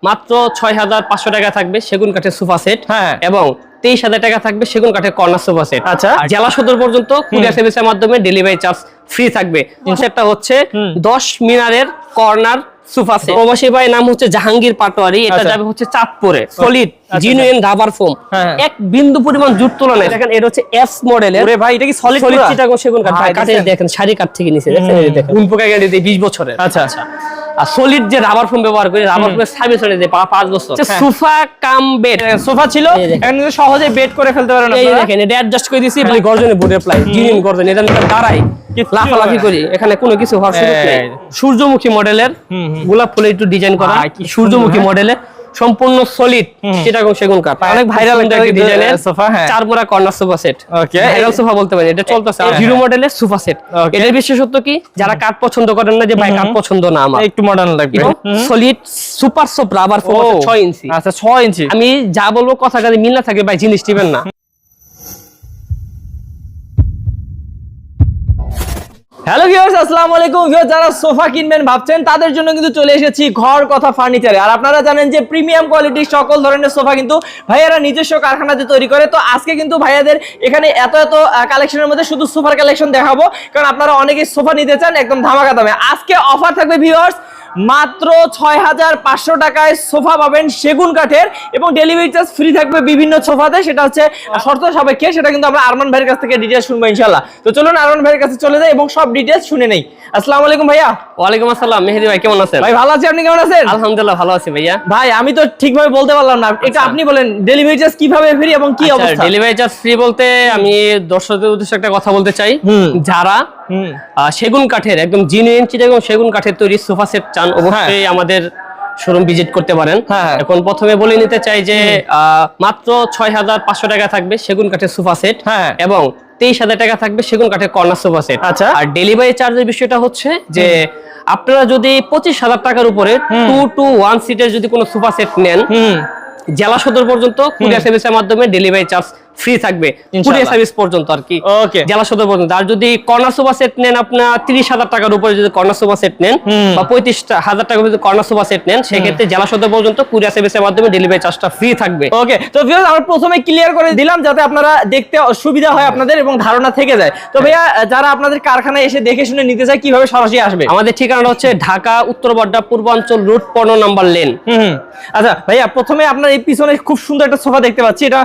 মাত্র 6500 টাকা থাকবে সেগুন কাঠের সোফা সেট হ্যাঁ এবং 23000 টাকা থাকবে সেগুন কাঠের কর্নার সোফা সেট। আচ্ছা আর জেলা সদর পর্যন্ত কুরিয়ার সার্ভিসের মাধ্যমে ডেলিভারি চার্জ ফ্রি থাকবে। সেটটা হচ্ছে 10 মিনারের কর্নার সোফা সেট। প্রবাসী ভাই নাম হচ্ছে জাহাঙ্গীর পাটোয়ারি, এটা যাবে হচ্ছে চাঁদপুরে। সলিড জিনুইন রাবার ফোম, এক বিন্দু পরিমাণ জুট তোলা নাই। দেখেন এটা হচ্ছে এস মডেলের। ওরে ভাই এটা কি সলিড সলিড চিটাগং সেগুন কাঠ। কাঠে দেখেন সারি কাঠ থেকে নিচে দেখেন, এই দেখেন গুণ পোকা গ্যারান্টি 20 বছরের। আচ্ছা আচ্ছা। আর সলিড যে রাবার ফোম ব্যবহার করি, রাবার ফোমের সার্ভিস হয়ে যায় 5 বছর। সোফা কাম বেড, সোফা ছিল এখন কিন্তু সহজে বেড করে ফেলতে পারেন এই আপনারা। দেখেন এটা অ্যাডজাস্ট করে দিয়েছি মানে গর্জনের বোর্ডের প্লাই, জিনুইন গর্জন। এটা নিয়ে দাঁড়াই লাফালাফি করি, এখানে কোনো কিছু হওয়ার সুযোগ নেই। সূর্যমুখী মডেলের, গোলাপ ফুলের একটু ডিজাইন করা সূর্যমুখী মডেলের, সম্পূর্ণ সলিড চিটাগং সেগুন কাঠ। অনেক ভাইরাল একটা ডিজাইনের সোফা। হ্যাঁ 4 মোড়া কর্নার সোফা সেট। ওকে ভাইরাল সোফা বলতে পারি, এটা চলতেছে। জিরো মডেলের সোফা সেট। এটার বিশেষত্ব কি, যারা কাঠ পছন্দ করেন না যে ভাই কাঠ পছন্দ না আমার, একটু মডার্ন লাগবে, solid super soft rubber foam 6 ইঞ্চি। আচ্ছা 6 ইঞ্চি। আমি যা বলবো কথা কাজে মিল না থাকে ভাই জিনিস দিবেন না। হ্যালো ভিউয়ার্স, আসসালামু আলাইকুম। ভিউয়ার্স যারা সোফা কিনবেন ভাবছেন তাদের জন্য কিন্তু চলে এসেছি ঘর কথা ফার্নিচারে। আর আপনারা জানেন যে প্রিমিয়াম কোয়ালিটির সকল ধরনের সোফা কিন্তু ভাইয়ারা নিজস্ব কারখানাতে তৈরি করে। তো আজকে কিন্তু ভাইয়াদের এখানে এত কালেকশনের মধ্যে শুধু সোফার কালেকশন দেখাবো, কারণ আপনারা অনেকেই সোফা নিতে চান একদম ধামাকা দামে। আজকে অফার থাকবে ভিউয়ার্স, মাত্র 6500 টাকায় সোফা পাবেন সেগুন কাঠের, এবং ডেলিভারি চার্জ ফ্রি থাকবে বিভিন্ন সোফাতে। সেটা হচ্ছে শর্ত সাপেক্ষে, সেটা কিন্তু আমরা আরমান ভাইয়ের কাছ থেকে ডিটেইলস শুনবো ইনশাআল্লাহ। তো চলুন আরমান ভাইয়ের কাছে চলে যাই এবং সব ডিটেইলস শুনে নেই। আসসালামু আলাইকুম ভাইয়া। ওয়ালাইকুম আসসালাম মেহেদি ভাই, কেমন আছেন? ভাই ভালো আছি, আপনি কেমন আছেন? আলহামদুলিল্লাহ ভালো আছি ভাইয়া। ভাই আমি তো ঠিকভাবে বলতে পারলাম না, এটা আপনি বলেন ডেলিভারি চার্জ কিভাবে ফ্রি এবং কি অবস্থা? ডেলিভারি চার্জ ফ্রি বলতে আমি দর্শকদের উদ্দেশ্যে একটা কথা বলতে চাই। যারা সেগুন কাঠের একদম জিনুইন চিটাগং সেগুন কাঠের তৈরি সোফা সেট চান, অবশ্যই আমাদের শোরুম ভিজিট করতে পারেন। এখন প্রথমে বলে নিতে চাই যে মাত্র 6500 টাকা থাকবে সেগুন কাঠের সোফা সেট এবং 23000 টাকা থাকবে সেগুন কাঠের কর্নার সোফা সেট। আর ডেলিভারি চার্জের বিষয়টা হচ্ছে যে আপনারা যদি 25000 টাকার উপরে 2 to 1 সিটের যদি কোনো সোফা সেট নেন, জেলা সদর পর্যন্ত কুরিয়ার সার্ভিসের মাধ্যমে ডেলিভারি চার্জ ফ্রি থাকবে, কুরিয়ার সার্ভিস পর্যন্ত আর কি, জেলা সদর পর্যন্ত। আর যদি কর্নার সোফা সেট নেন আপনার 30000 টাকার উপরে যদি কর্নার সোফা সেট নেন বা 35000 টাকার যদি কর্নার সোফা সেট নেন, সেক্ষেত্রে জেলা সদর পর্যন্ত কুরিয়ার সার্ভিসের মাধ্যমে ডেলিভারি চার্জটা ফ্রি থাকবে। ওকে, তো ভিউয়ার্স আমরা প্রথমে ক্লিয়ার করে দিলাম যাতে আপনারা দেখতে সুবিধা হয় আপনাদের এবং ধারণা থেকে যায়। তো ভাইয়া যারা আপনাদের কারখানায় এসে দেখে শুনে নিতে চায় কিভাবে সরাসরি আসবে? আমাদের ঠিকানাটা হচ্ছে ঢাকা উত্তর বড্ডা পূর্বাঞ্চল রুট 15 নাম্বার লেন। আচ্ছা ভাইয়া, প্রথমে আপনার এই পিছনে খুব সুন্দর একটা সোফা দেখতে পাচ্ছি, এটা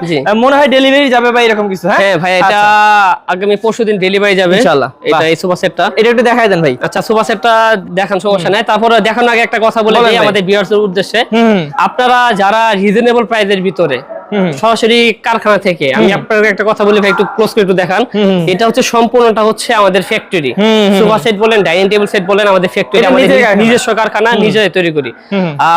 মনে হয় ডেলিভারি যাবে বা এরকম কিছু? হ্যাঁ ভাই, এটা আগামী পরশুদিন ডেলিভারি যাবে ইনশাআল্লাহ। এটা এই সোফা সেটটা, এটা একটু দেখায় দেন ভাই। আচ্ছা সোফা সেটটা দেখান, সমস্যা নাই। তারপরে দেখানোর আগে একটা কথা বলে দিই আমাদের ভিউয়ার্সদের উদ্দেশ্যে, আপনারা যারা রিজনেবল প্রাইসের ভিতরে সরাসরি কারখানা থেকে, আমি আপনাদের একটা কথা বলি ভাই, একটু ক্লোজ করে একটু দেখান। এটা হচ্ছে সম্পূর্ণটা হচ্ছে আমাদের ফ্যাক্টরি, সোফা সেট বলেন ডাইনিং টেবিল সেট বলেন, আমাদের ফ্যাক্টরি, আমাদের নিজস্ব কারখানা, নিজেরাই তৈরি করি।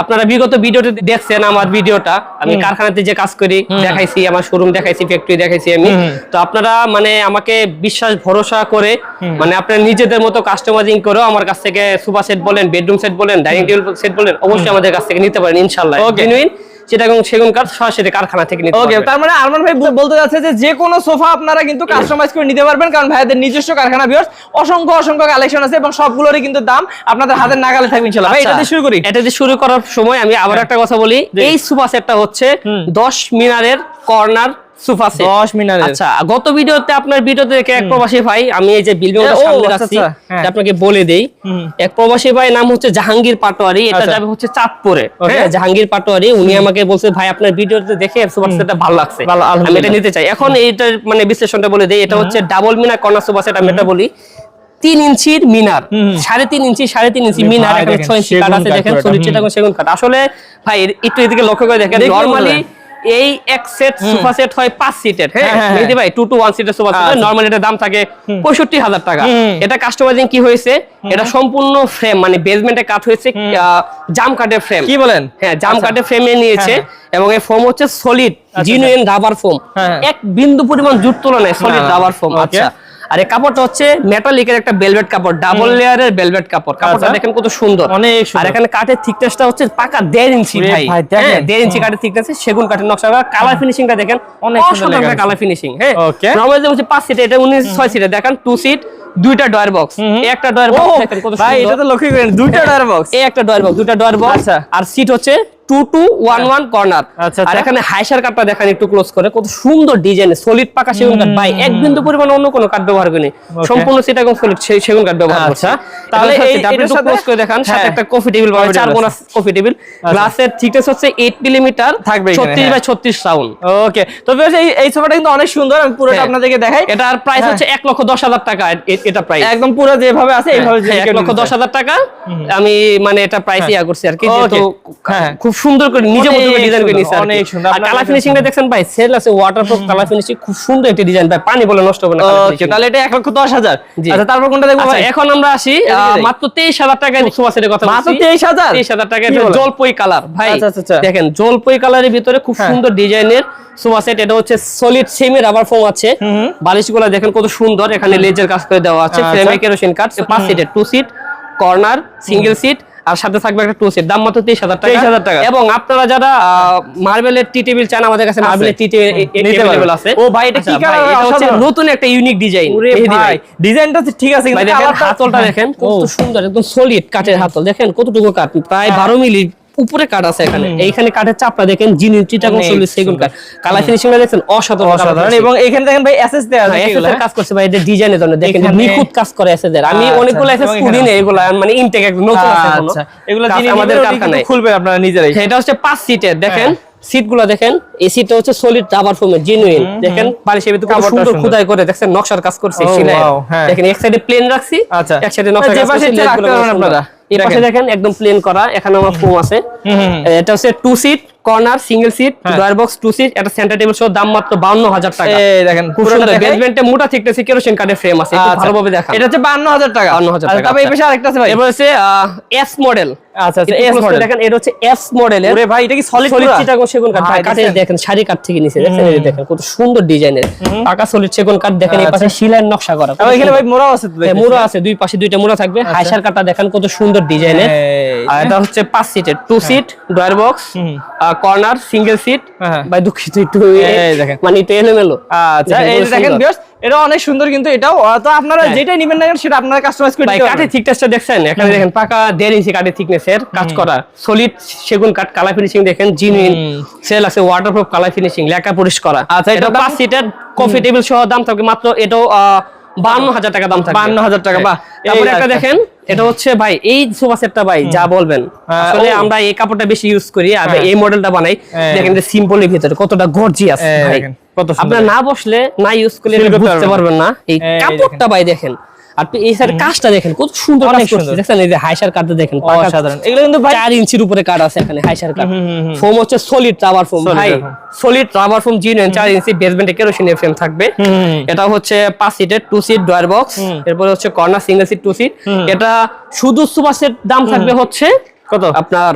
আপনারা বিগত ভিডিওতে দেখছেন আমার ভিডিওটা, আমি কারখানাতে যে কাজ করি দেখাইছি, আমার শোরুম দেখাইছি, ফ্যাক্টরি দেখাইছি আমি। তো আপনারা মানে আমাকে বিশ্বাস ভরসা করে মানে আপনারা নিজেদের মতো কাস্টমাইজিং করেও আমার কাছ থেকে সোফা সেট বলেন, বেডরুম সেট বলেন, ডাইনিং টেবিল সেট বলেন, অবশ্যই আমাদের কাছ থেকে নিতে পারেন ইনশাআল্লাহ। জেনুইন চিটাগং সেগুন কাঠ সরাসরি কারখানা থেকে নিতে পারবেন। ওকে, তার মানে আরমান ভাই বলতে যাচ্ছে যে কোনো সোফা আপনারা কিন্তু কাস্টমাইজ করে নিতে পারবেন, কারণ ভাইদের নিজস্ব কারখানা। ভিউয়ার্স অসংখ্য কালেকশন আছে এবং সবগুলোরই কিন্তু দাম আপনাদের হাতের নাগালে থাকবে ইনশাআল্লাহ। ভাই এটা দিয়ে শুরু করি। এটা দিয়ে শুরু করার সময় আমি আবার একটা কথা বলি, এই সোফা সেটটা হচ্ছে 10 মিনারের কর্নার সোফা সেট। 10 মিনারের। আচ্ছা, গত ভিডিওতে আপনার ভিডিওতে দেখে এক প্রবাসী ভাই, আমি এই যে বিল্ডিংটা সামনে রাখছি আপনাকে বলে দেই, এক প্রবাসী ভাই নাম হচ্ছে জাহাঙ্গীর পাটোয়ারি, এটা যাবে হচ্ছে চাঁদপুরে। হ্যাঁ, জাহাঙ্গীর পাটোয়ারি, উনি আমাকে বলছে ভাই আপনার ভিডিওতে দেখে সোফা সেটটা ভালো লাগছে, আমি এটা নিতে চাই। এখন এইটার মানে বিশ্লেষণটা বলে দেই, এটা হচ্ছে ডাবল মিনার কর্নার সোফা সেট। আমি এটা বলি 3 ইঞ্চির মিনার, 3.5 ইঞ্চি মিনার, এখানে 6 ইঞ্চি কাঠ আছে। দেখেন সলিড চিটাগং সেগুন কাঠ। আসলে ভাই একটু এদিকে লক্ষ্য করে দেখেন, নরমালি এই এক সেট সোফা সেট হয় 5 সিটের। হ্যাঁ মেহেদি ভাই, 2 to 1 সিটের সোফা সেট নরমালি এটার দাম থাকে 65000 টাকা। এটা কাস্টমাইজিং কি হয়েছে, এটা সম্পূর্ণ ফ্রেম মানে বেসমেন্টে কাট হয়েছে, জাম কাঠের ফ্রেম। কি বলেন? হ্যাঁ, জাম কাঠের ফ্রেমে নিয়েছে এবং এই ফোম হচ্ছে সলিড জিনুইন রাবার ফোম, এক বিন্দু পরিমাণ জুট তোলা নাই, সলিড রাবার ফোম। আচ্ছা, আর এই কাপড়টা হচ্ছে মেটালিকের একটা ভেলভেট কাপড়, ডাবল লেয়ারের ভেলভেট কাপড়। কাপড়টা দেখেন কত সুন্দর, অনেক সুন্দর। আর এখানে কাঠের থিকনেসটা হচ্ছে পাকা 1.5 ইঞ্চি ভাই। হ্যাঁ 1.5 ইঞ্চি কাঠের থিকনেস, সেগুন কাঠের নকশা। কালার ফিনিশিংটা দেখেন অনেক সুন্দর কালার ফিনিশিং। হ্যাঁ, নরমালি হচ্ছে 5 সিট, এটা 6 সিটে। দেখেন 2 সিট, দুইটা ডয়ার বক্স, এই একটা ডয়ার বক্স দেখেন কত সুন্দর ভাই। এটা তো লক্ষ্য করেন, দুইটা ডয়ার বক্স, এই একটা ডয়ার বক্স, দুইটা ডয়ার বক্স। আর সিট হচ্ছে 2211 কর্নার। আচ্ছা, আর এখানে হাইসার কাঠটা দেখেন একটু ক্লোজ করে, কত সুন্দর ডিজাইন, সলিড পাকা সেগুন কাঠ ভাই, এক বিন্দু পরিমাণ অন্য কোনো কাঠ ব্যবহার করিনি, সম্পূর্ণ চিটাগং সলিড সেগুন কাঠ ব্যবহার করছে। তাহলে এই একটু ক্লোজ করে দেখেন, সাথে একটা কফি টেবিল পাবেন, 4 কোণা কফি টেবিল, গ্লাসের থিকনেস হচ্ছে 8 মিমি থাকবে, 36 বাই 36 রাউন্ড। ওকে, তো ভিউয়ার্স এই সোফাটা কিন্তু অনেক সুন্দর, আমি পুরোটা আপনাদেরকে দেখাই। এটার প্রাইস হচ্ছে 1,10,000 টাকা, এটা প্রাইস একদম পুরো যেভাবে আছে এইভাবে 1,10,000 টাকা। আমি মানে এটা প্রাইস ইয়া করছি আর কি, যেহেতু খুব সুন্দর করে নিজে মতো করে ডিজাইন করে নিছে, অনেক সুন্দর। আর কালার ফিনিশিংটা দেখছেন ভাই, সেল আছে ওয়াটারপ্রুফ কালার ফিনিশিং, খুব সুন্দর একটা ডিজাইন ভাই, পানি বলে নষ্ট হবে না। ওকে, তাহলে এটা 1,10,000। আচ্ছা, তারপর কোনটা দেখবো ভাই? এখন আমরা আসি মাত্র 23,000 টাকায় সোফা সেটের কথা বলছি। মাত্র 23,000 টাকা, এটা জলপই কালার ভাই। দেখেন জলপই কালারের ভিতরে খুব সুন্দর ডিজাইনের সোফা সেট। এটা হচ্ছে সলিড সেমি রাবার ফোম আছে, বালিশগুলো দেখেন কত সুন্দর, এখানে লেজার কাজ করে দেওয়া আছে, ফ্রেমে কেরোসিন কাট, 5 সিটের, 2 সিট, কর্নার, সিঙ্গেল সিট, আর সাথে থাকবে একটা 2 সিট, দাম মাত্র 23,000 টাকা। এবং আপনারা যারা মার্বেলের টি টেবিল চান, আমাদের কাছে মার্বেলের টি টেবিল আছে। ও ভাই, এটা কি কালার? এটা হচ্ছে নতুন একটা ইউনিক ডিজাইন। ভাই ডিজাইনটা ঠিক আছে, কিন্তু হাতলটা দেখেন কত সুন্দর, একদম সলিড কাঠের হাতল, দেখেন কতটুকু কাঠ, প্রায় 12 মিলি উপরে কাঠ আছে এখানে। এইখানে কাঠের চাপটা দেখেন, জিনিস চিটাগং সলিড সেগুন কাঠ, কালার ফিনিশিংটা দেখেন অসাধারণ। এবং এখানে দেখেন ভাই এসএস দেয়া আছে, এসএস কাজ করছে ভাই, এটা ডিজাইনের জন্য দেখেন নিখুঁত কাজ করে এসএস এর। আমি অনেকগুলো এসএস করি না, এগুলো মানে ইনটেক একদম নতুন আছে এখনো। আচ্ছা, এগুলো জিনিস আমাদের কারখানায় খুলবে আপনারা নিজেরাই। এটা হচ্ছে 5 সিটের, দেখেন সিটগুলো দেখেন, এই সিটটা হচ্ছে সলিড রাবার ফোমের জেনুইন, দেখেন বালিশের ভিতরে কত সুন্দর খোদাই করে দেখেন নকশার কাজ করছে সেলাই। দেখেন এক সাইডে প্লেন রাখছি, এক সাইডে নকশা কাজ করছে, আপনারা এই পাশে দেখেন একদম প্লেন করা, এখানে আমার ফোম আছে। এটা হচ্ছে 2 seat, corner, single seat, drawer box, 2 seat, একটা সেন্টার টেবিল সহ, দাম মাত্র 52,000 টাকা। এই দেখেন পুরোটা বেসমেন্টে মোটা থিকনেসে কেরোসিন কাঠের ফ্রেম আছে, একটু ভালোভাবে দেখান। এটা হচ্ছে 52,000 টাকা। 52,000 টাকা। তবে এই পাশে আরেকটা আছে ভাই, এবার হচ্ছে এস মডেল। আচ্ছা, এস মডেল দেখেন, এটা হচ্ছে এস মডেলের। ওরে ভাই, এটা কি সলিড চিটাগং সেগুন কাঠ ভাই, কাঠে দেখেন সারি কাঠ থেকে নিচে দেখেন, এই দেখেন কত সুন্দর ডিজাইনের পাকা সলিড সেগুন কাঠ, দেখেন এই পাশে শিলার নকশা করা, আর এখানে ভাই মোড়া আছে, মোড়া আছে, দুই পাশে দুইটা মোড়া থাকবে। হাইসার কাঠটা দেখেন কত সুন্দর ডিজাইনের। আর এটা হচ্ছে 5 সিটের, 2 seat, drawer box, corner, single seat, ভাই দুঃখিত একটু মানে একটু এলোমেলো। আচ্ছা, এই দেখেন ভিউয়ার্স, এটা অনেক সুন্দর, কিন্তু এটাও তো আপনারা যেটাই নেবেন না সেটা আপনারা কাস্টমাইজ করে দিতে পারবেন। কাঠের থিকনেসটা দেখছেন, এখানে দেখেন পাকা 1.5 ইঞ্চি কাঠের থিকনেসের কাজ করা, সলিড সেগুন কাঠ, কালার ফিনিশিং দেখেন জিনুইন, সেল আছে ওয়াটারপ্রুফ কালার ফিনিশিং, লেখা পরিষ্কার। আচ্ছা, এটা 5 সিটের কফি টেবিল সহ, দাম থাকবে মাত্র এটাও 52,000 টাকা দাম থাকবে। 52,000 টাকা। বাহ, তারপরে একটা দেখেন, এটা হচ্ছে ভাই এই সোফা সেটটা ভাই যা বলবেন, আসলে আমরা এই কাপড়টা বেশি ইউজ করি আর এই মডেলটা বানাই। দেখেন যে সিম্পলের ভিতরে কতটা গর্জিয়াস ভাই, আপনারা না বসলে না ইউজ করলে বুঝতে পারবেন না এই কাপড়টা ভাই। দেখেন আর এই সাইড কাজটা দেখেন কত সুন্দর কাজ করছে, দেখেন এই যে হাইসার কাটতে দেখেন অসাধারণ। এগুলো কিন্তু ভাই 4 ইঞ্চির উপরে কাট আছে এখানে হাইসার কাট। ফোম হচ্ছে সলিড রাবার ফোম ভাই, সলিড রাবার ফোম জিনুইন, 4 ইঞ্চি, বেসমেন্টে কেরোসিনের ফ্রেম থাকবে। এটা হচ্ছে 5 সিটের, 2 সিট, ডয়ার বক্স, এরপর হচ্ছে কর্নার, সিঙ্গেল সিট, 2 সিট। এটা শুধু সোফা সেট দাম থাকবে হচ্ছে কত আপনার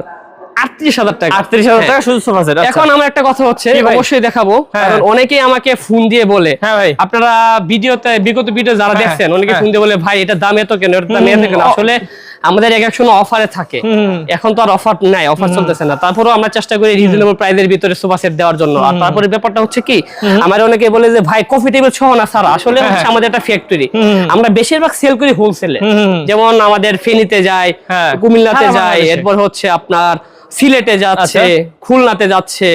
38,000 টাকা। 38,000 টাকা শুধু সোফা সেট। এখন আমার একটা কথা হচ্ছে, অবশ্যই দেখাবো, কারণ অনেকেই আমাকে ফোন দিয়ে বলে, আপনারা ভিডিওতে বিগত ভিডিও যারা দেখছেন অনেকে ফোন দিয়ে বলে ভাই এটা দাম এত কেন, এর দাম এত কেন। আসলে আমাদের এক এক সময় অফারে থাকে, এখন তো আর অফার নাই, অফার চলতেছে না, তারপরেও আমরা চেষ্টা করি রিজনেবল প্রাইসের ভিতরে সোফা সেট দেওয়ার জন্য। আর তারপরে ব্যাপারটা হচ্ছে কি, আমার অনেকে বলে যে ভাই কফি টেবিল সহ না স্যার, আসলে হচ্ছে আমাদের একটা ফ্যাক্টরি, আমরা বেশিরভাগ সেল করি হোলসেলে, যেমন আমাদের ফেনীতে যায়, কুমিল্লাতে যায়, এরপর হচ্ছে আপনার সিলেটে যাচ্ছে, খুলনাতে যাচ্ছে,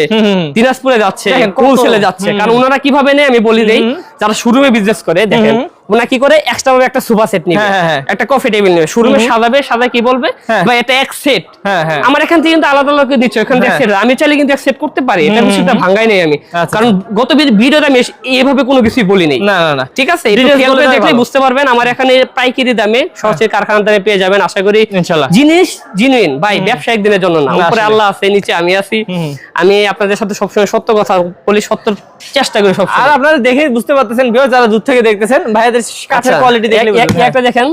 দিনাজপুরে যাচ্ছে, হোলসেলে যাচ্ছে। কারণ ওনারা কিভাবে নেয় আমি বলি দেই, যারা শোরুমে বিজনেস করে দেখেন ওনা কি করে, এক্সট্রা ভাবে একটা সোফা সেট নিবে, একটা কফি টেবিল নেবে, শোরুমে সাজাবে, সাজায় কি বলবে ভাই এটা এক সেট, আমার এখান থেকে কিন্তু আলাদা আলাদা দিচ্ছ, এখান থেকে সেট, আমি চাইলে কিন্তু এক সেট করতে পারি, এটা বিষয়টা ভাঙাই নেই আমি, কারণ গত ভিডিওতে আমি এইভাবে কোনো কিছুই বলি নাই। না না না, ঠিক আছে, এটা খেয়াল করে দেখলেই বুঝতে পারবেন। আমার এখানে পাইকারি দামে সরাসরি কারখানার দামে পেয়ে যাবেন আশা করি ইনশাআল্লাহ। জিনিস জিনুইন ভাই, ব্যবসায়িক দিনের জন্য না, উপরে আল্লাহ আছে, নিচে আমি আছি, আমি আপনাদের সাথে সবসময় সত্য কথা বলি, সত্য চেষ্টা করি সব। আর আপনারা দেখে বুঝতে পারতেছেন ভিউয়ার, যারা দূর থেকে দেখতেছেন, ভাইদের কাঠের কোয়ালিটি দেখলে একটা দেখেন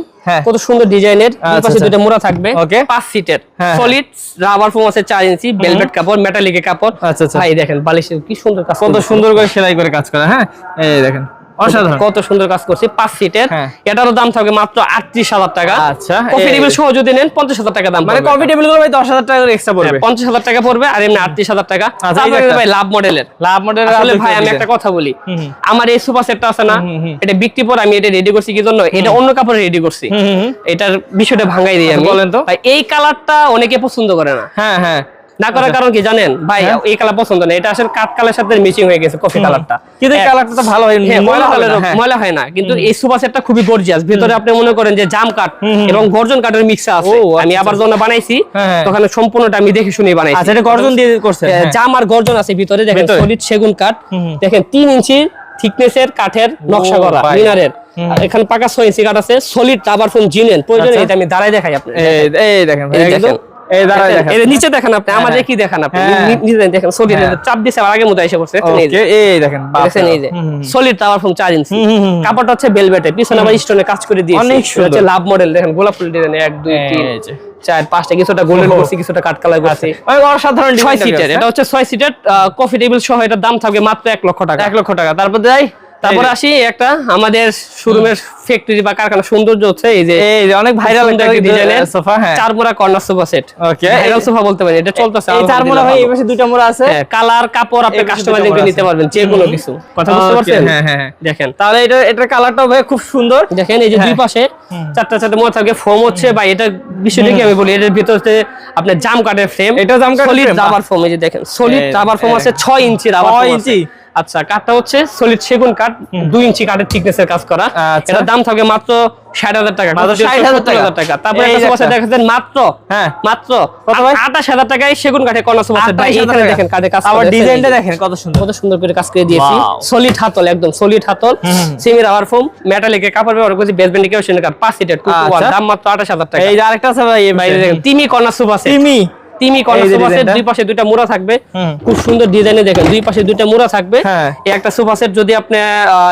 কত সুন্দর ডিজাইনের, দুই পাশে দুটো মোড়া থাকবে, 5 সিটের, সলিড রাবার ফোম আছে 4 ইঞ্চি, ভেলভেট কাপড়, মেটালিকের কাপড়। ভাই দেখেন বালিশের কি সুন্দর কাজ, কত সুন্দর করে সেলাই করে কাজ করা। হ্যাঁ, এই দেখেন অসাধারণ, কত সুন্দর কাজ করছি। 5 সিটের, এটারও দাম থাকবে মাত্র 38,000 টাকা। আচ্ছা, কফি টেবিল সহ যদি নেন 50,000 টাকা দাম, মানে কফি টেবিল গুলো ভাই 10,000 টাকা এক্সট্রা পড়বে, 50,000 টাকা পড়বে, আর এমনি 38,000 টাকা। ভাই লাভ মডেলের, আসলে ভাই আমি একটা কথা বলি, আমার এই সোফা সেটটা আছে না, এটা বিক্রি পর আমি এটা রেডি করছি কি জন্য, এটা অন্য কাপড়ে রেডি করছি, এটার বিষয়টা ভাঙাই দিই আমি। বলেন তো ভাই এই কালারটা অনেকে পছন্দ করে না। হ্যাঁ হ্যাঁ, না করার কারণ কি জানেন ভাই, এই কালার পছন্দ না, এটা আসলে কাঠ কালারের সাথে মিক্সিং হয়ে গেছে কফি কালারটা, কিন্তু এই কালারটা তো ভালো হয়, ময়লা হয় না, কিন্তু এই সোফা সেটটা খুবই গর্জিয়াস। ভিতরে আপনি মনে করেন যে জাম কাঠ এবং গর্জন কাঠের মিক্স আছে। আমি আবার যখন বানাইছি তখন সম্পূর্ণটা আমি দেখে শুনে বানাইছি। আচ্ছা, এটা গর্জন দিয়ে করছেন? জাম আর গর্জন আছে ভিতরে, দেখেন সলিড সেগুন কাঠ, দেখেন 3 ইঞ্চি থিকনেসের কাঠের নকশা করা মিনারের। এখানে পাকা 6 ইঞ্চি কাঠ আছে, সলিড রাবার ফোম জিনুইন। প্রয়োজনে এটা আমি দাঁড়ায় দেখাই আপনি। এই দেখেন ভাই, একদম এই দাঁড়ায় দেখেন, এই নিচে দেখেন আপনি, আমাদের কি দেখেন আপনি, নিচে দেখেন সলিড চাপ দিছে আর আগের মতো এসে পড়ছে। ওকে, এই দেখেন দেখেন, এই যে সলিড রাবার ফোম 4 ইঞ্চি, কাপড়টা হচ্ছে ভেলভেটে, পিছনে আবার স্টোনে কাজ করে দিয়েছি, অনেক সুন্দর হচ্ছে। লাভ মডেল দেখেন, গোলাপ ফুল ডিজাইন 1 2 3 4 5টা, কিছুটা গোল্ডেন করছি, কিছুটা কাট কালার করছি। অসাধারণ 6 সিটার, এটা হচ্ছে 6 সিটার কফি টেবিল সহ। এটার দাম থাকবে মাত্র 1 লক্ষ টাকা। 1 লক্ষ টাকা। তারপর আসি একটা আমাদের শোরুমের ফ্যাক্টরি বা কারখানা সৌন্দর্য হচ্ছে এই যে অনেক ভাইরাল একটা ডিজাইনের সোফা, হ্যাঁ, 4 মোড়া কর্নার সোফা সেট। ওকে, ভাইরাল সোফা বলতে পারেন, এটা চলতেছে। এই 4 মোড়া ভাই, এই পাশে 2টা মোড়া আছে, কালার কাপড় আপনি কাস্টমাইজিং করে নিতে পারবেন, যে কোনো কিছু। কথা বুঝতে পারছেন? হ্যাঁ হ্যাঁ, দেখেন তাহলে এটার কালারটাও ভাই খুব সুন্দর। দেখেন এই যে দুই পাশে 4টা মোড়া থাকে, ফোম হচ্ছে ভাই, এটা বিষয়টা কি আমি বলি, এর ভিতরে আপনার জাম কাঠের ফ্রেম, এটা জাম কাঠের সলিড রাবার ফোম। এই যে দেখেন সলিড রাবার ফোম আছে, 6 ইঞ্চি রাবার ফোম আছে। আচ্ছা, কাঠটা হচ্ছে সলিড সেগুন কাঠ, 2 ইঞ্চি কাঠের থিকনেসের কাজ করা। এটার দাম থাকবে মাত্র 60,000 টাকা, 60,000 টাকা। তারপরে একটা সোফা সেট দেখাচ্ছেন মাত্র 28,000 টাকায় সেগুন কাঠের কর্নার সোফা সেট। এখানে দেখেন কাঠের কাজ, আবার ডিজাইনটা দেখেন কত সুন্দর, কত সুন্দর করে কাজ করে দিয়েছি। সলিড হাতল, একদম সলিড হাতল, সেমি রাবার ফোম, মেটালিকের কাপড় ব্যবহার করেছি, বেসমেন্ট কেশন কাঠ, 5 সিটের, দাম মাত্র 28,000 টাকা। এই যে আরেকটা আছে ভাই, এই বাইরে দেখেন তিমি কর্নার সোফা সেট, তিমি কর্নার সোফা সেট, দুই পাশে 2টা মোড়া থাকবে, খুব সুন্দর ডিজাইনে। দেখেন দুই পাশে 2টা মোড়া থাকবে। এই একটা সোফা সেট যদি আপনি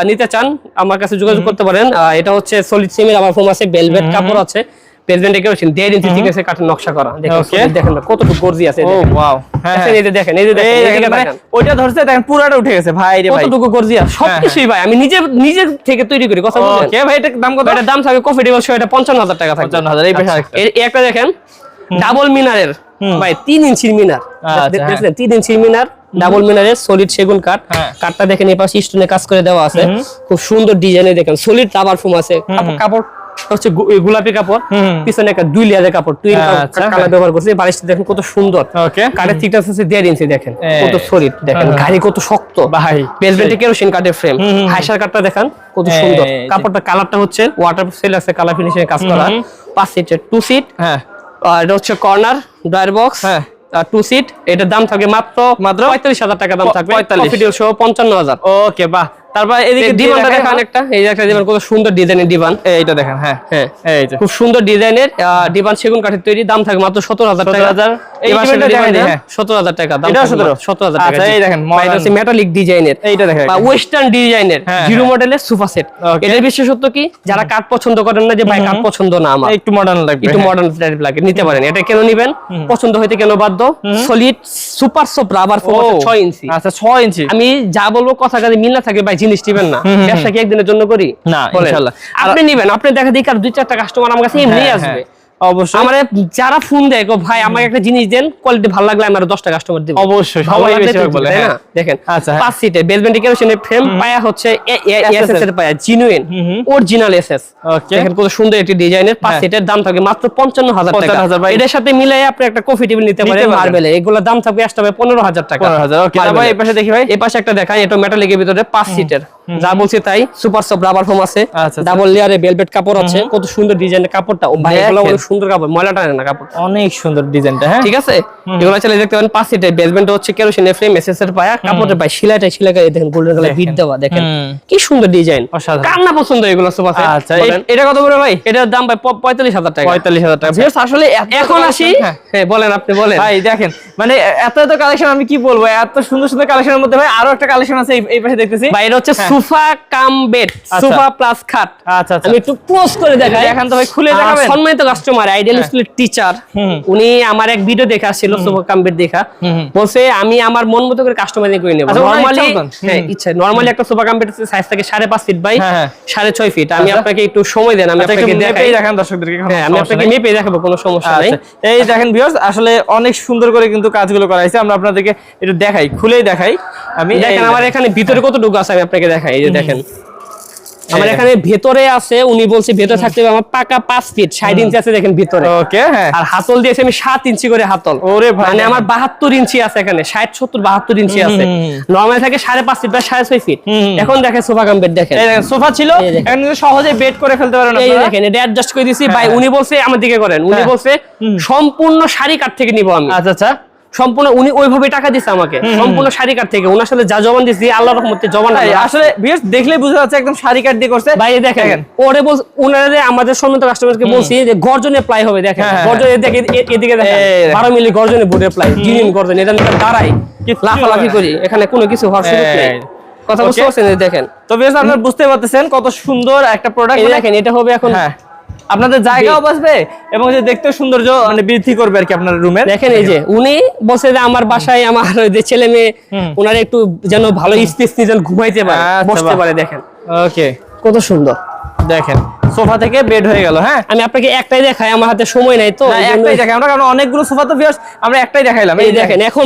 নিতে চান আমার কাছে যোগাযোগ করতে পারেন। এটা হচ্ছে সলিড সেমি রাবার ফোম আছে, ভেলভেট কাপড় আছে, বেসমেন্টে কেরোসিন 1.5 ইঞ্চি থিকনেসের কাঠের নকশা করা। দেখেন কতটুকু গর্জিয়াস আছে। ও ওয়াও, এই যে দেখেন, এই যে দেখেন, ওইটা ধরছে, দেখেন পুরাটা উঠে গেছে ভাই রে ভাই, কতটুকু গর্জিয়াস সবকিছুই ভাই আমি নিজে থেকে তৈরি করি। কথা বলেন ওকে ভাই, এটা দাম কত? এটা দাম থাকবে কফি টেবিল সহ, এটা 55,000 টাকা থাকবে। 55,000। এই পাশে আরেকটা, এই একটা দেখেন ডাবল মিনারের ভাই, 3 ইঞ্চির মিনার, দেখছেন 3 ইঞ্চির মিনার, ডাবল মিনারের সলিড সেগুন কাঠ। কাঠটা দেখেন এই পাশে স্টোনে কাজ করে দেওয়া আছে, খুব সুন্দর ডিজাইনে। দেখেন সলিড রাবার ফোম আছে, কাপড় হচ্ছে গোলাপি কাপড়, পিছনে একটা 2 লেয়ারের কাপড়, টুইন কালার ব্যবহার করছে। বালিশটা দেখেন কত সুন্দর, কাঠের থিকনেস আছে 1.5 ইঞ্চি, দেখেন কত সলিড, দেখেন গাড়ি কত শক্ত ভাই, বেসমেন্টে কেরোসিন কাঠের ফ্রেম, হাইসার কাঠটা দেখেন কত সুন্দর, কাপড়টা কালারটা হচ্ছে ওয়াটার সেল আছে, কালার ফিনিশিং কাজ করা। 5 সিটের 2 সিট, এটা হচ্ছে কর্নার ড্রয়ার বক্স, 2 সিট। এটার দাম থাকবে মাত্র 45,000 টাকা দাম থাকবে, কফি টেবিল সহ 55,000। ওকে, বাহ। তারপর এদিকে ডিভানটা দেখেন একটা, এই যে একটা ডিভান, কত সুন্দর ডিজাইনের ডিভান, এইটা দেখেন। হ্যাঁ হ্যাঁ, এই যে খুব সুন্দর ডিজাইনের ডিভান, সেগুন কাঠের তৈরি, দাম থাকবে মাত্র 17,000 টাকা। এই ডিভানটা দেখেন 17,000 টাকা দাম, এটা 17,000 টাকা। আচ্ছা, এই দেখেন এটা হচ্ছে মেটালিক ডিজাইনের, এইটা দেখেন বা ওয়েস্টার্ন ডিজাইনের জিরো মডেলের সোফা সেট। এটার বিশেষত্ব কি, যারা কাঠ পছন্দ করেন না, যে ভাই কাঠ পছন্দ না আমার, একটু মডার্ন লাগবে, একটু মডার্ন টাইপ লাগে, নিতে পারেন। এটা কেন নিবেন, পছন্দ হইতে কেন বাধ্য। Solid super soft rubber foam 6 ইঞ্চি। আচ্ছা, 6 ইঞ্চি। আমি যা বলবো কথা কাজে মিল না থাকে ভাই, জিনিস নিবেন না। ব্যবসা কি একদিনের জন্য করি? না, ইনশাআল্লাহ। আপনি নিবেন, আপনি দেখা দেখি আর 2-4টা কাস্টমার আমার কাছে এমনি আসবে। অবশ্যই, আমারে যারা ফোন দেয় গো ভাই আমাকে একটা জিনিস দেন, কোয়ালিটি ভালো লাগলে আমি আরো 10টা কাস্টমার দেব। অবশ্যই, সবাই বেশি বলে। হ্যাঁ, দেখেন আচ্ছা, 5 সিটের বেসমেন্ট কেরোসিনের ফ্রেম, পায়া হচ্ছে এসএস এর পায়া, জিনুইন অরিজিনাল এসএস। দেখেন কত সুন্দর একটি ডিজাইনের। 5 সিটের দাম থাকবে মাত্র 55,000 টাকা। এর সাথে মিলাই আপনি একটা কফি টেবিল নিতে পারেন মার্বেলে, এগুলোর দাম থাকবে এক্সট্রা 15,000 টাকা। 15,000। ওকে, তারপর এই পাশে দেখি ভাই, এই পাশে একটা দেখাই, এটা মেটালিকের ভিতরে 5 সিটের, যা বলছি তাই, সুপার সফট রাবার ফোম আছে, ডাবল লেয়ারে ভেলভেট কাপড় আছে, কত সুন্দর ডিজাইনের কাপড়টা। ও ভাই এগুলো অনেক সুন্দর কাপড়, ময়লা টানে না কাপড়, অনেক সুন্দর ডিজাইনটা। হ্যাঁ, ঠিক আছে, এগুলো চলে দেখতে পারেন। 5 সিটের বেসমেন্ট হচ্ছে কেরোসিনের ফ্রেম, এসএস এর পায়া, কাপড়ের পায় সেলাইটা দেখেন গোল্ডেন কালার বিট দেওয়া, দেখেন কি সুন্দর ডিজাইন। কার না পছন্দ এগুলো সোফা সেট? আচ্ছা, এটা কত করে ভাই? এটার দাম ভাই 45,000 টাকা। 45,000 টাকা। আসলে এখন আসি, হ্যাঁ বলেন, আপনি বলেন ভাই। দেখেন মানে এত কালেকশন, আমি কি বলবো, এত সুন্দর সুন্দর কালেকশনের মধ্যে ভাই আরো একটা কালেকশন আছে এই পাশে দেখতেছি ভাই। এটা হচ্ছে sofa cum bed, sofa plus খাট। আচ্ছা আচ্ছা, আমি একটু ক্লোজ করে দেখাই, দেখেন তো ভাই, খুলে দেখাবেন। সম্মানিত কাস্টমার, আইডিয়াল স্কুলের টিচার, উনি আমার এক ভিডিও দেখা ছিল, সোফা কাম বেড দেখা, বলছে আমি আমার মন মতো করে কাস্টমাইজিং করে নেব। নরমালি ইচ্ছা, নরমালি একটা সোফা কাম বেড সাইজ থাকে 5.5 ফিট বাই 6.5 ফিট। আমি আপনাকে একটু সময় দেন, আমি আপনাকে দেখাই, দেখেন দর্শকদেরকে। হ্যাঁ, আমি আপনাকে মেপে দেখাবো, কোনো সমস্যা নাই। এই দেখেন ভিউয়ার্স, আসলে অনেক সুন্দর করে কিন্তু কাজগুলো করা হয়েছে। আমরা আপনাদেরকে একটু দেখাই, খুলেই দেখাই। আমি দেখেন আমার এখানে ভিতরে কতটুকু আছে আমি আপনাকে দেখাই। এই যে দেখেন, আমার এখানে ভেতরে আছে, উনি বলছে ভেতরে থাকতে হবে আমার পাকা 5 ফিট 60 ইঞ্চি আছে দেখেন ভিতরে। ওকে, হ্যাঁ। আর হাতল দিয়েছে আমি 7 ইঞ্চি করে হাতল। ওরে ভাই, মানে আমার 72 ইঞ্চি আছে এখানে, 60 70 72 ইঞ্চি আছে। নরমাল থাকে 5.5 ফিট বা 6.5 ফিট। এখন দেখেন সোফা কাম বেড দেখেন, এই দেখেন সোফা ছিল, এখন কিন্তু সহজে বেড করে ফেলতে পারেন এই আপনারা। দেখেন এটা অ্যাডজাস্ট করে দিয়েছি ভাই। উনি বলছে আমার দিকে করেন, উনি বলছে সম্পূর্ণ শাড়ি কাট থেকে নিব আমি। আচ্ছা আচ্ছা, সম্পূর্ণ উনি ওইভাবে টাকা দিছে আমাকে, সম্পূর্ণ শাড়ি কাট থেকে। ওনার সাথে যা জবান দিছি আল্লাহর রহমতে জবান আসলে ভিউয়ার্স দেখলেই বোঝা যাচ্ছে একদম শাড়ি কাট দিয়ে করছে। ভাই দেখেন ওরে বল, উনারে আমাদের সম্মানিত কাস্টমারকে বলছি যে গর্জনে প্লাই হবে দেখেন, গর্জনে দেখে এদিকে দেখেন 12 মিলি গর্জনে বোর্ডে প্লাই, জিনিন গর্জন, এটা নিয়ে দাঁড়াই লাফালাফি করি, এখানে কোনো কিছু হওয়ার সুযোগ নেই। কথা বুঝতে পারছেন? দেখেন তো ভিউয়ার্স আপনারা বুঝতে পারতেছেন কত সুন্দর একটা প্রোডাক্ট। এই দেখেন এটা হবে এখন, আপনাদের জায়গাও বাঁচবে এবং যে দেখতে সৌন্দর্য মানে বৃদ্ধি করবে আর কি আপনার রুমের। দেখেন এই যে উনি বলছে যে আমার বাসায় আমার যে ছেলে মেয়ে ওনারা একটু যেন ভালো স্পেস নিয়ে যেন ঘুমাইতে পারে, বসতে পারে। দেখেন ওকে, কত সুন্দর। দেখেন সোফা থেকে বেড হয়ে গেল। হ্যাঁ, আমি আপনাকে একটাই দেখাই, আমার হাতে সময় নাই তো একটাই দেখাই আমরা, কারণ অনেকগুলো সোফা তো ভিউয়ার্স আমরা একটাই দেখাইলাম। এই দেখেন এখন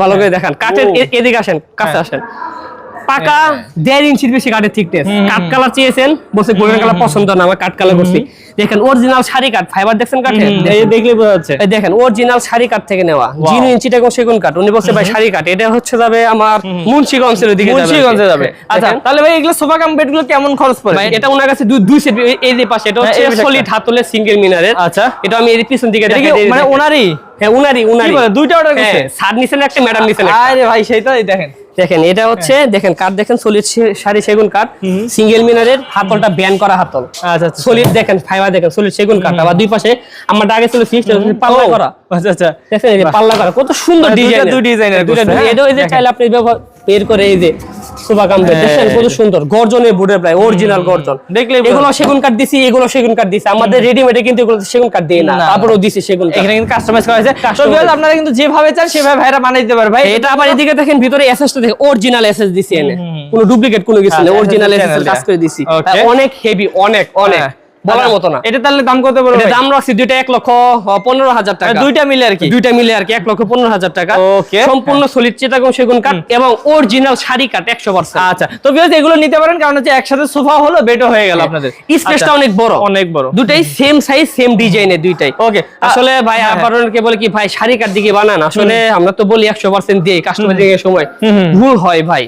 ভালো করে দেখান কাঠের, এদিকে আসেন, কাছে আসেন। পাকা 1.5 ইঞ্চির বেশি কাঠের থিকনেস। কাঠ কালার চেয়েছেন, বলছে গোল্ডেন কালার পছন্দ না, আমার কাঠ কালার করছি। দেখেন অরিজিনাল শাড়ি কাঠ, ফাইবার দেখছেন কাঠে, দেখলে বোঝা যাচ্ছে। এই দেখেন অরিজিনাল শাড়ি কাঠ থেকে নেওয়া, জিনুইন চিটাগং সেগুন কাঠ। উনি বলছে ভাই শাড়ি কাঠ, এটা হচ্ছে যাবে আমার মুন্সিগঞ্জের দিকে, মুন্সিগঞ্জে যাবে। আচ্ছা তাহলে ভাই এগুলো সোফা কাম বেড গুলো কেমন খরচ পড়ে? ভাই এটা ওনার কাছে দুই সেট, এই যে পাশে এটা হচ্ছে সলিড হাতলের সিঙ্গেল মিনারের। আচ্ছা, এটা আমি এর পিছন দিকে দেখাই, মানে ওনারই? হ্যাঁ উনারই। কি বলে দুইটা অর্ডার করছে? স্যার নিছেন একটা, ম্যাডাম নিছেন একটা। আরে ভাই সেইটাই দেখেন। দেখেন এটা হচ্ছে দেখেন কাঠ, দেখেন সলিড শাড়ি সেগুন কাঠ, সিঙ্গেল মিনারের, হাতলটা ব্যান করা হাতল। আচ্ছা আচ্ছা, সলিড দেখেন ফাইবার, দেখেন সলিড সেগুন কাঠ। আবার দুই পাশে আমার আগে ছিল ফিক্সড পাল্লা করা। আচ্ছা আচ্ছা, দেখেন এই যে পাল্লা করা, কত সুন্দর ডিজাইন, দুই ডিজাইনের। এটা ওই যে চাইলে আপনি ব্যবহার বের করে এই যে সোফা কাম বেড দেখেন কত সুন্দর গর্জনের বোর্ডের প্রায় অরিজিনাল গর্জন। দেখলে এগুলো সেগুন কাঠ দিছি, এগুলো সেগুন কাঠ দিছি। আমাদের রেডিমেডে কিন্তু এগুলো সেগুন কাঠ দেই না, তারপরেও দিছি সেগুন কাঠ। এখানে কিন্তু কাস্টমাইজ করা হয়েছে। তো ভিউয়ার্স আপনারা কিন্তু যেভাবে চান সেভাবে ভাইরা বানিয়ে দিতে পারবে ভাই। এটা আবার এদিকে দেখেন ভিতরে এসএসটা দেখেন অরিজিনাল এসএস দিছি, এনে কোনো ডুপ্লিকেট কোনো কিছু নেই, অরিজিনাল এসএস কাজ করে দিছি। অনেক হেভি, অনেক অনেক বলার মতো না। এটা তাহলে দাম কত পড়বে? এটা দাম রাখছি দুইটা 1,15,000 টাকা। দুইটা মিলে আর কি? দুইটা মিলে আর কি 1,15,000 টাকা। ওকে, সম্পূর্ণ সলিড চিটাগং সেগুন কাঠ এবং অরিজিনাল শাড়ি কাঠ 100%। আচ্ছা তো ভিউয়ার্স এগুলো নিতে পারেন, কারণ হচ্ছে একসাথে সোফা হলো বেডও হয়ে গেল আপনাদের। স্পেসটা অনেক বড়, অনেক বড়, দুটাই সেম সাইজ সেম ডিজাইনের দুইটাই। ওকে, আসলে ভাই আপনাদেরকে বলে কি ভাই শাড়ি কাঠ দিকে বানান, আসলে আমরা তো বলি 100% দেই কাস্টমার দিকে সময় ভুল হয় ভাই।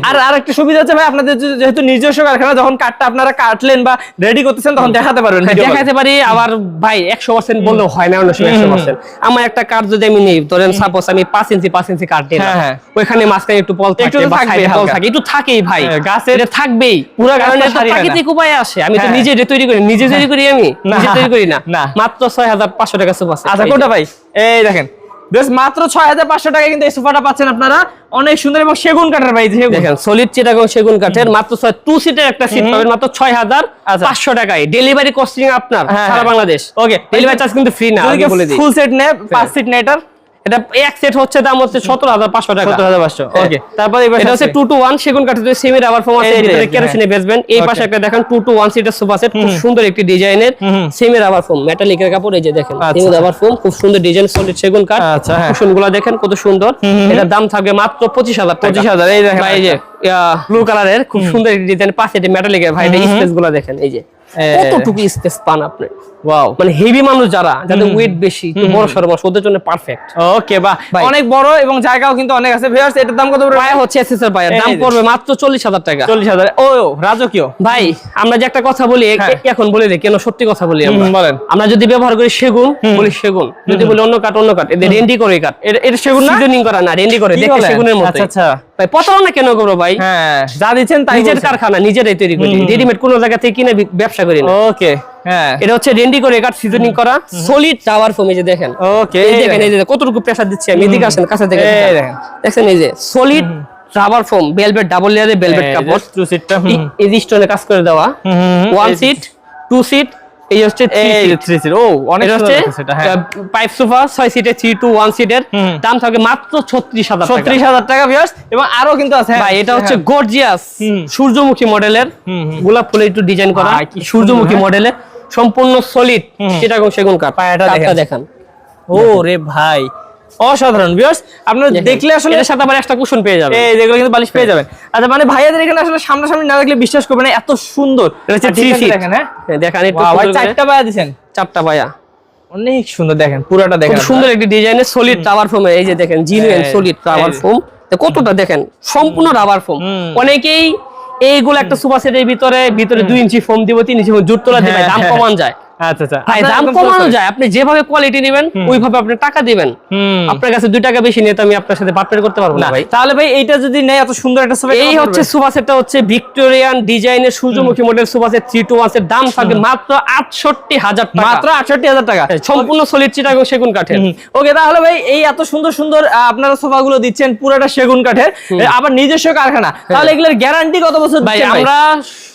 আর আরেকটা সুবিধা আছে ভাই, আপনাদের যেহেতু নিজস্ব কারখানা, যখন কাঠটা আপনারা কাটলেন বা রেডি করতেছেন তখন দেখাতে পারবেন, দেখাতে পারি। আবার ভাই 100% বললেও হয় না, অন্য সময় 100%। আমার একটা কাঠ যদি আমি নেই, ধরেন সাপোজ আমি 5 ইঞ্চি কাঠ দিলাম, ওইখানে মাঝখানে একটু পল থাকে বা সাইডে পল থাকে, একটু থাকেই ভাই, গাছে এটা থাকবেই পুরো, কারণ এটা প্রাকৃতিক উপায়ে আসে। আমি তো নিজে তৈরি করি, নিজে তৈরি করি, আমি নিজে তৈরি করি না। মাত্র 6,500 টাকা সোফা। আচ্ছা কোনটা ভাই? এই দেখেন বেশ মাত্র 6,500 টাকা কিন্তু এই সোফাটা পাচ্ছেন আপনারা, অনেক সুন্দর এবং সেগুন কাঠের ভাই। দেখেন সলিড চিটাগং সেগুন কাঠের মাত্র 2 সিটের একটা সিট পাবেন মাত্র 6,500 টাকায়। ডেলিভারি কস্টিং আপনার সারা বাংলাদেশ। ওকে, ডেলিভারি চার্জ কিন্তু ফ্রি না, আমি বলে দিই। ফুল সেট নেয় 5 সিট নেয়, এটা এক সেট হচ্ছে দাম হচ্ছে 17,500 টাকা। 17,500। ওকে, তারপর এটা হচ্ছে 2 to 1 সেগুন কাঠের সেমি রাবার ফোম আছে, ভিতরে কেরোসিনে বেসবেন। এই পাশে একটা দেখেন 2 to 1 সিটের সোফা সেট, খুব সুন্দর একটি ডিজাইনের সেমি রাবার ফোম, মেটালিকের কাপড়। এই যে দেখেন সেমি রাবার ফোম, খুব সুন্দর ডিজাইন, সলিড সেগুন কাঠ। আচ্ছা, কুশনগুলো দেখেন কত সুন্দর। এটার দাম থাকবে মাত্র 25,000 টাকা। 25,000। এই দেখেন ভাই, এই যে ব্লু কালারের খুব সুন্দর একটি ডিজাইন, পাশে এটা মেটালিকের। ভাই এটা স্পেস গুলো দেখেন, এই যে কতটুকু স্পেস পান আপনি। ওয়াও, মানে হেভি মানুষ যারা, যাদের ওয়েট বেশি, বড় সরো মানুষ, ওদের জন্য পারফেক্ট। ওকে, বাহ, অনেক বড় এবং জায়গাও কিন্তু অনেক আছে। ভিউয়ার্স এটার দাম কত পড়বে? পায়া হচ্ছে এসএসআর পায়া, দাম পড়বে মাত্র 40,000 টাকা। 40,000। ও রাজকীয় ভাই, আমরা যে একটা কথা বলি এখন বলি রে, কেন সত্যি কথা বলি আমরা। বলেন। আমরা যদি ব্যবহার করি সেগুন, বলি সেগুন, যদি বলি অন্য কাঠ, অন্য কাঠ। এদের রেন্ডি করে কাঠ, এটা সেগুন না, সিজনিং করা না, রেন্ডি করে, দেখতে সেগুনের মতো। আচ্ছা আচ্ছা ভাই প্রতারণা কেন করবো ভাই? হ্যাঁ, যা দিচ্ছেন তাই। নিজের কারখানা, নিজেরাই তৈরি করি, রেডিমেড কোন জায়গা থেকে কিনে ব্যবসা করি না। ওকে, হ্যাঁ, এটা হচ্ছে রেন্ডি করে কাঠ, সিজনিং করা, সলিড টাওয়ার ফোম। এই যে দেখেন, ওকে, এই দেখেন, এই যে কতটুকু প্রেসার দিচ্ছি আমি। এদিকে আসেন, কাছে থেকে দেখেন, এই যে solid rubber foam, velvet, double লেয়ারের ভেলভেট কাপড়। 2 সিটটা এই যে স্টোনে কাজ করে দেওয়া। 1 সিট, 2 সিট, এই হচ্ছে 3 সিট। ও অনেক সুন্দর সেটা। হ্যাঁ, 5 সোফা 6 সিটের, 3 to 1 সিটের দাম থাকে মাত্র 36,000 টাকা। 36,000 টাকা ভিউয়ার্স। এবং আরো কিন্তু আছে ভাই, এটা হচ্ছে গর্জিয়াস সূর্যমুখী মডেলের, গোলাপ ফুলের একটু ডিজাইন করা, সূর্যমুখী মডেলের, সম্পূর্ণ সলিড চিটাগং সেগুন কাঠ। পায়াটা দেখেন। ও রে ভাই, অসাধারণ ভিউয়ার্স, আপনারা দেখলে আসলে এর সাথে আবার একটা কুশন পেয়ে যাবেন, এই যেগুলো কিন্তু বালিশ পেয়ে যাবেন। আচ্ছা মানে ভাইয়াদের এখানে আসলে সামনাসামনি না দেখলে বিশ্বাস করবেন না, এত সুন্দর। এটা হচ্ছে 3 ফিট। দেখেন, হ্যাঁ দেখেন একটু ভাই চারটা পায়া দিবেন, চারটা পায়া অনেক সুন্দর। দেখেন পুরোটা দেখেন, খুব সুন্দর একটি ডিজাইনের সলিড রাবার ফোম। এই যে দেখেন জিনুইন সলিড রাবার ফোম, কতটা দেখেন সম্পূর্ণ রাবার ফোম। অনেকেই এইগুলো একটা সোফা সেটের ভিতরে 2 ইঞ্চি ফোম দিব, 3 ইঞ্চি জুট তোলা দিবে, দাম কমান যায়। আচ্ছা আচ্ছা, ভাই দাম কমানো যায়, আপনি যেভাবে কোয়ালিটি নেবেন ওইভাবে আপনি টাকা দিবেন। আপনার কাছে 2 টাকা বেশি নিয়ে তো আমি আপনার সাথে পার্টনার করতে পারবো না ভাই। তাহলে ভাই এইটা যদি নেয় এত সুন্দর একটা সোফা, এই হচ্ছে সোফা সেটটা হচ্ছে ভিক্টোরিয়ান ডিজাইনের সূর্যমুখী মডেল সোফা সেট 321 এর দাম থাকবে মাত্র 68,000 টাকা। মাত্র 68,000 টাকা, সম্পূর্ণ সলিড চিটাগং এবং সেগুন কাঠের। ওকে, তাহলে ভাই এই এত সুন্দর সুন্দর আপনারা সোফা গুলো দিচ্ছেন পুরোটা সেগুন কাঠের, আবার নিজস্ব কারখানা, তাহলে এগুলোর গ্যারান্টি কত বছর ভাই? দিচ্ছেন? আমরা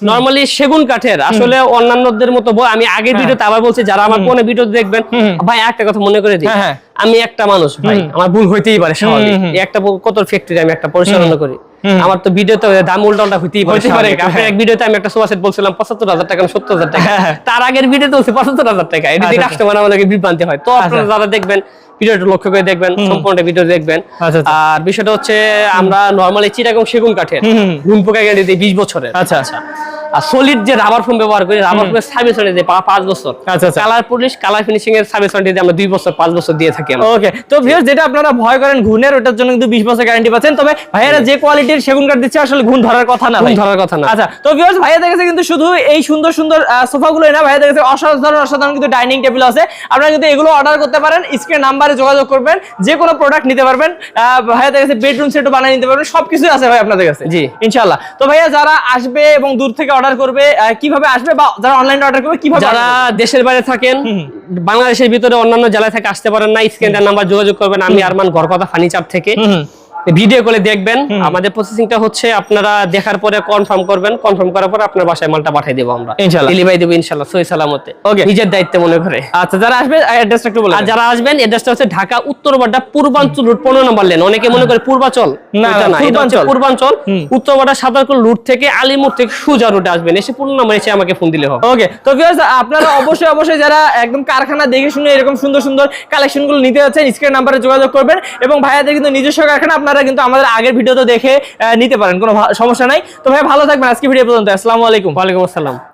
নরমালি সেগুন কাঠের, আসলে অন্যান্যদের মতো আমি আগের ভিডিওতে আবার বলছি, যারা আমার কোন ভিডিও দেখবেন ভাই একটা কথা মনে করে দিই, আমি একটা মানুষ ভাই, আমার ভুল হইতেই পারে স্বাভাবিক। একটা কত ফ্যাক্টরি আমি একটা পরিচালনা করি, আমার তো ভিডিওতে দাম উল্টাটা হইতেই পারে। আপনার এক ভিডিওতে আমি একটা সোফা সেট বলছিলাম 75,000 টাকা, 70,000 টাকা, তার আগের ভিডিওতে বলছি 75,000 টাকা। এটা দিয়ে কাস্টমার আমাকে বিভ্রান্তি হয়। তো আপনারা যারা দেখবেন ভিডিওটা লক্ষ্য করে দেখবেন, সম্পূর্ণ ভিডিও দেখবেন। আর বিষয়টা হচ্ছে আমরা নরমালি চিটাগং সেগুন কাঠের ঘুম পোকা গ্যারান্টি দিই 20 বছরের। আচ্ছা আচ্ছা, আর সলিড যে রাবার ফোম ব্যবহার করি, রাবার ফোমের সার্ভিস ওয়ারেন্টি দেই 5 বছর। আচ্ছা আচ্ছা, কালার পলিশ, কালার ফিনিশিং এর সার্ভিস ওয়ারেন্টি আমরা 2 বছর 5 বছর দিয়ে থাকি। ওকে, তো ভিউয়ার্স যেটা আপনারা ভয় করেন ঘুণের, ওটার জন্য কিন্তু 20 বছর গ্যারান্টি পাচ্ছেন। তবে ভাইয়ারা যে কোয়ালিটির সেগুন কাঠ দিচ্ছে আসলে ঘুণ ধরার কথা না, ঘুণ ধরার কথা না। আচ্ছা, তো ভিউয়ার্স ভাইয়াদের কাছে কিন্তু শুধু এই সুন্দর সুন্দর সোফাগুলোই না, ভাইয়াদের কাছে অসাধারণ অসাধারণ কিন্তু ডাইনিং টেবিল আছে। আপনারা কিন্তু এগুলো অর্ডার করতে পারেন, স্ক্রিন নাম্বারে যোগাযোগ করবেন, যে কোনো প্রোডাক্ট নিতে পারবেন। ভাইয়াদের কাছে বেডরুম সেটও বানিয়ে নিতে পারবেন, সবকিছু আছে ভাই আপনাদের কাছে। জি ইনশাআল্লাহ। তো ভাইয়া যারা আসবে এবং দূর থেকে অর্ডার করবে কিভাবে আসবে, বা যারা অনলাইনে অর্ডার করবে কিভাবে? যারা দেশের বাইরে থাকেন, বাংলাদেশের ভিতরে অন্যান্য জেলায় থেকে আসতে পারেন না, স্ক্রিনের নাম্বার যোগাযোগ করবেন। আমি আরমান ঘর কথা ফার্নিচার থেকে ভিডিও করে দেখবেন। আমাদের প্রসেসিংটা হচ্ছে আপনারা দেখার পরে কনফার্ম করবেন, কনফার্ম করার পরে আপনার বাসায় মালটা পাঠিয়ে দেব আমরা, ইনশাআল্লাহ ডেলিভারি দেব ইনশাআল্লাহ সহি সালামতে, ওকে, নিজের দায়িত্ব মনে করে। আচ্ছা, যারা আসবে অ্যাড্রেসটা একটু বলুন। আর যারা আসবেন অ্যাড্রেসটা হচ্ছে ঢাকা উত্তরবাড্ডা পূর্বাঞ্চল রুট 15 নম্বর লেন। অনেকে মনে করে পূর্বাঞ্চল, না না, এটা হচ্ছে পূর্বাঞ্চল। উত্তরবাড্ডা সাদারকুল রুট থেকে আলিমুর থেকে সুজা রুটে আসবেন, এসে 15 নম্বরে এসে আমাকে ফোন দিলে হবে। ওকে, তো ভিউয়ার্স আপনারা অবশ্যই অবশ্যই যারা একদম কারখানা দেখে শুনে এরকম সুন্দর সুন্দর কালেকশনগুলো নিতে যাচ্ছেন, স্ক্রিন নাম্বারে যোগাযোগ করবেন। এবং ভাইয়াদের কিন্তু নিজস্ব কারখানা, আপনারা কিন্তু আমাদের আগের ভিডিওতে দেখে নিতে পারেন, কোনো সমস্যা নাই। তো ভাই ভালো থাকবেন, আজকে ভিডিও পর্যন্ত। আসসালামু আলাইকুম। ওয়ালাইকুম আসসালাম।